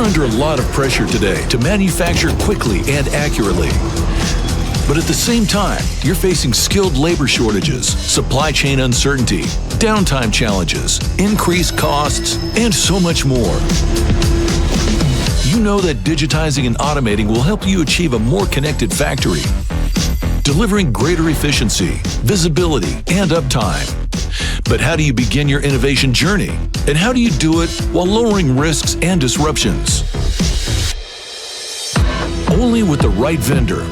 You're under a lot of pressure today to manufacture quickly and accurately. But at the same time, you're facing skilled labor shortages, supply chain uncertainty, downtime challenges, increased costs, and so much more. You know that digitizing and automating will help you achieve a more connected factory, delivering greater efficiency, visibility, and uptime. But how do you begin your innovation journey? And how do you do it while lowering risks and disruptions? Only with the right vendor.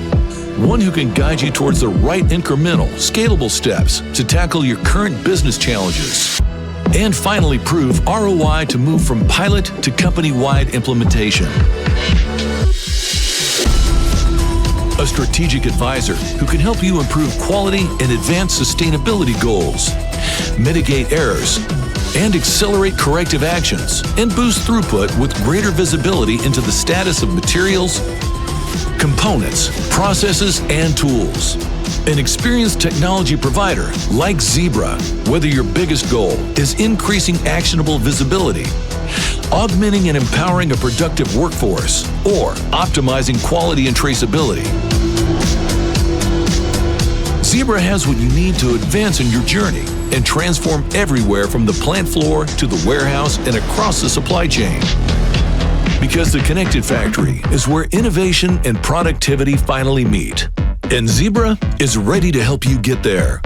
One who can guide you towards the right incremental, scalable steps to tackle your current business challenges. And finally prove ROI to move from pilot to company-wide implementation. A strategic advisor who can help you improve quality and advance sustainability goals, mitigate errors, and accelerate corrective actions, and boost throughput with greater visibility into the status of materials, components, processes, and tools. An experienced technology provider like Zebra, whether your biggest goal is increasing actionable visibility, augmenting and empowering a productive workforce, or optimizing quality and traceability, Zebra has what you need to advance in your journey and transform everywhere from the plant floor to the warehouse and across the supply chain. Because the connected factory is where innovation and productivity finally meet. And Zebra is ready to help you get there.